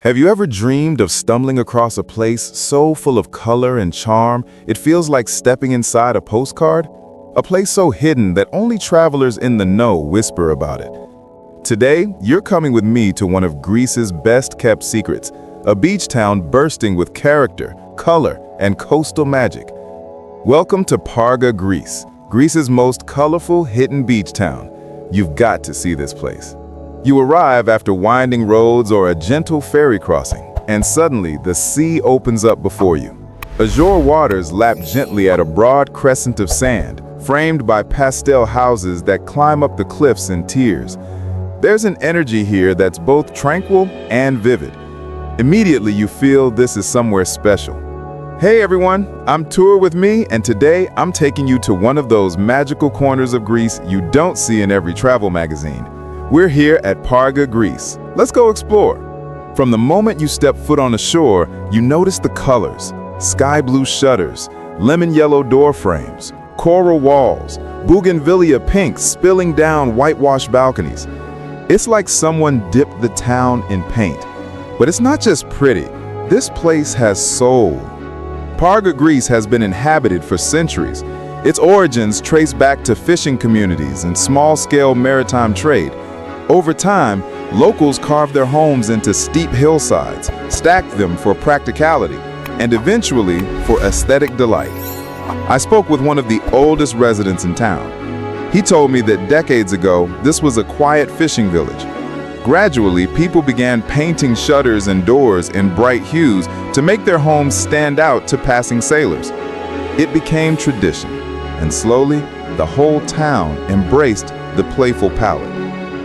Have you ever dreamed of stumbling across a place so full of color and charm, it feels like stepping inside a postcard? A place so hidden that only travelers in the know whisper about it. Today, you're coming with me to one of Greece's best-kept secrets, a beach town bursting with character, color, and coastal magic. Welcome to Parga, Greece, Greece's most colorful hidden beach town. You've got to see this place. You arrive after winding roads or a gentle ferry crossing, and suddenly the sea opens up before you. Azure waters lap gently at a broad crescent of sand, framed by pastel houses that climb up the cliffs in tiers. There's an energy here that's both tranquil and vivid. Immediately you feel this is somewhere special. Hey everyone, I'm Tour with me, and today I'm taking you to one of those magical corners of Greece you don't see in every travel magazine. We're here at Parga, Greece. Let's go explore. From the moment you step foot on the shore, you notice the colors: sky blue shutters, lemon yellow door frames, coral walls, bougainvillea pinks spilling down whitewashed balconies. It's like someone dipped the town in paint. But it's not just pretty. This place has soul. Parga, Greece has been inhabited for centuries. Its origins trace back to fishing communities and small-scale maritime trade. Over time, locals carved their homes into steep hillsides, stacked them for practicality, and eventually for aesthetic delight. I spoke with one of the oldest residents in town. He told me that decades ago, this was a quiet fishing village. Gradually, people began painting shutters and doors in bright hues to make their homes stand out to passing sailors. It became tradition, and slowly, the whole town embraced the playful palette.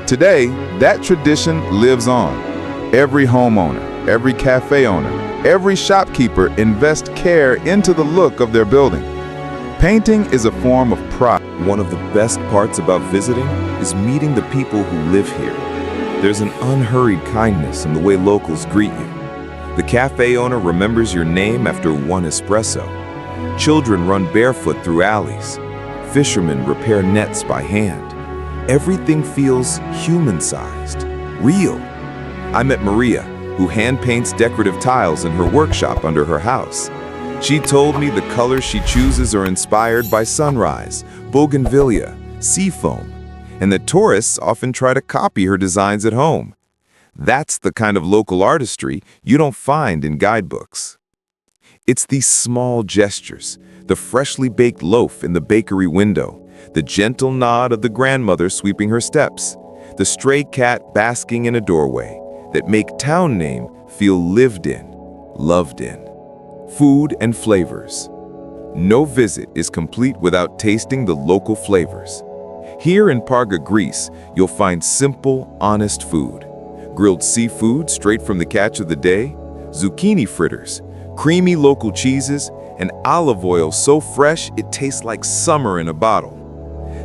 Today, that tradition lives on. Every homeowner, every cafe owner, every shopkeeper invests care into the look of their building. Painting is a form of pride. One of the best parts about visiting is meeting the people who live here. There's an unhurried kindness in the way locals greet you. The cafe owner remembers your name after one espresso. Children run barefoot through alleys. Fishermen repair nets by hand. Everything feels human-sized, real. I met Maria, who hand-paints decorative tiles in her workshop under her house. She told me the colors she chooses are inspired by sunrise, bougainvillea, seafoam, and that tourists often try to copy her designs at home. That's the kind of local artistry you don't find in guidebooks. It's these small gestures, the freshly baked loaf in the bakery window, the gentle nod of the grandmother sweeping her steps, the stray cat basking in a doorway, that make town name feel lived in, loved in. Food and flavors. No visit is complete without tasting the local flavors. Here in Parga, Greece, you'll find simple, honest food. Grilled seafood straight from the catch of the day, zucchini fritters, creamy local cheeses, and olive oil so fresh it tastes like summer in a bottle.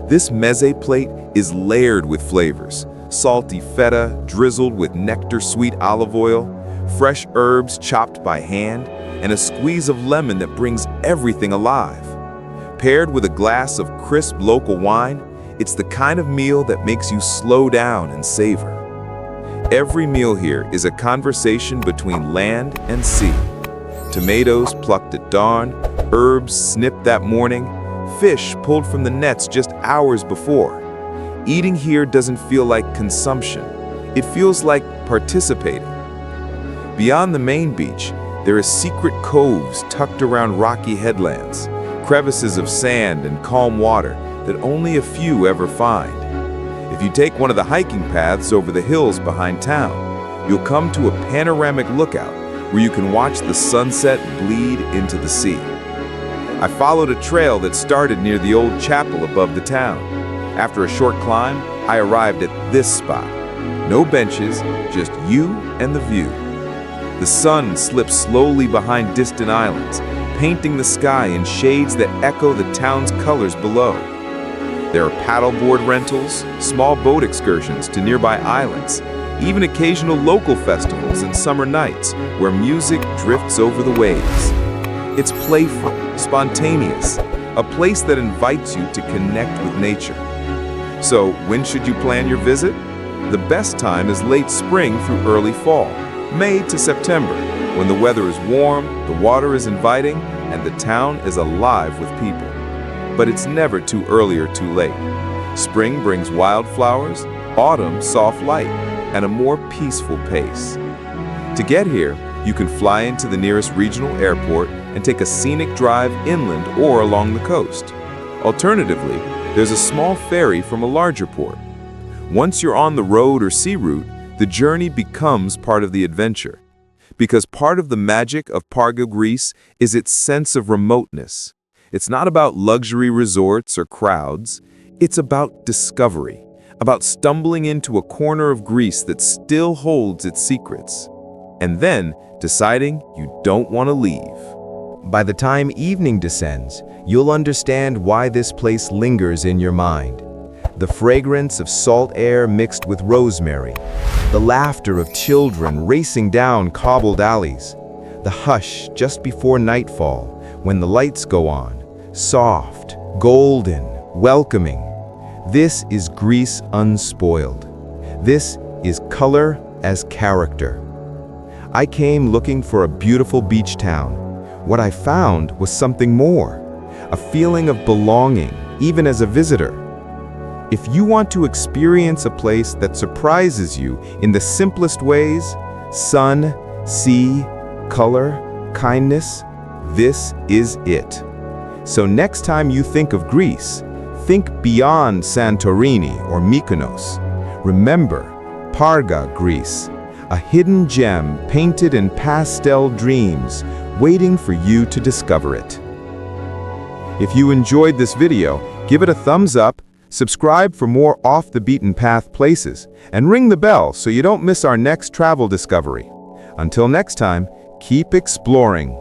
This meze plate is layered with flavors: salty feta drizzled with nectar-sweet olive oil, fresh herbs chopped by hand, and a squeeze of lemon that brings everything alive. Paired with a glass of crisp local wine, it's the kind of meal that makes you slow down and savor. Every meal here is a conversation between land and sea. Tomatoes plucked at dawn, herbs snipped that morning, fish pulled from the nets just hours before. Eating here doesn't feel like consumption. It feels like participating. Beyond the main beach, there are secret coves tucked around rocky headlands, crevices of sand and calm water that only a few ever find. If you take one of the hiking paths over the hills behind town, you'll come to a panoramic lookout where you can watch the sunset bleed into the sea. I followed a trail that started near the old chapel above the town. After a short climb, I arrived at this spot. No benches, just you and the view. The sun slips slowly behind distant islands, painting the sky in shades that echo the town's colors below. There are paddleboard rentals, small boat excursions to nearby islands, even occasional local festivals and summer nights where music drifts over the waves. It's playful, spontaneous, a place that invites you to connect with nature. So, when should you plan your visit? The best time is late spring through early fall. May to September, when the weather is warm, the water is inviting, and the town is alive with people. But it's never too early or too late. Spring brings wildflowers, autumn soft light, and a more peaceful pace. To get here, you can fly into the nearest regional airport and take a scenic drive inland or along the coast. Alternatively, there's a small ferry from a larger port. Once you're on the road or sea route, the journey becomes part of the adventure. Because part of the magic of Parga, Greece, is its sense of remoteness. It's not about luxury resorts or crowds. It's about discovery, about stumbling into a corner of Greece that still holds its secrets, and then deciding you don't want to leave. By the time evening descends, you'll understand why this place lingers in your mind. The fragrance of salt air mixed with rosemary, the laughter of children racing down cobbled alleys, the hush just before nightfall when the lights go on, soft, golden, welcoming. This is Greece unspoiled. This is color as character. I came looking for a beautiful beach town. What I found was something more, a feeling of belonging, even as a visitor. If you want to experience a place that surprises you in the simplest ways, sun, sea, color, kindness, this is it. So next time you think of Greece, think beyond Santorini or Mykonos. Remember, Parga, Greece, a hidden gem painted in pastel dreams, waiting for you to discover it. If you enjoyed this video, give it a thumbs up, subscribe for more off-the-beaten-path places, and ring the bell so you don't miss our next travel discovery. Until next time, keep exploring.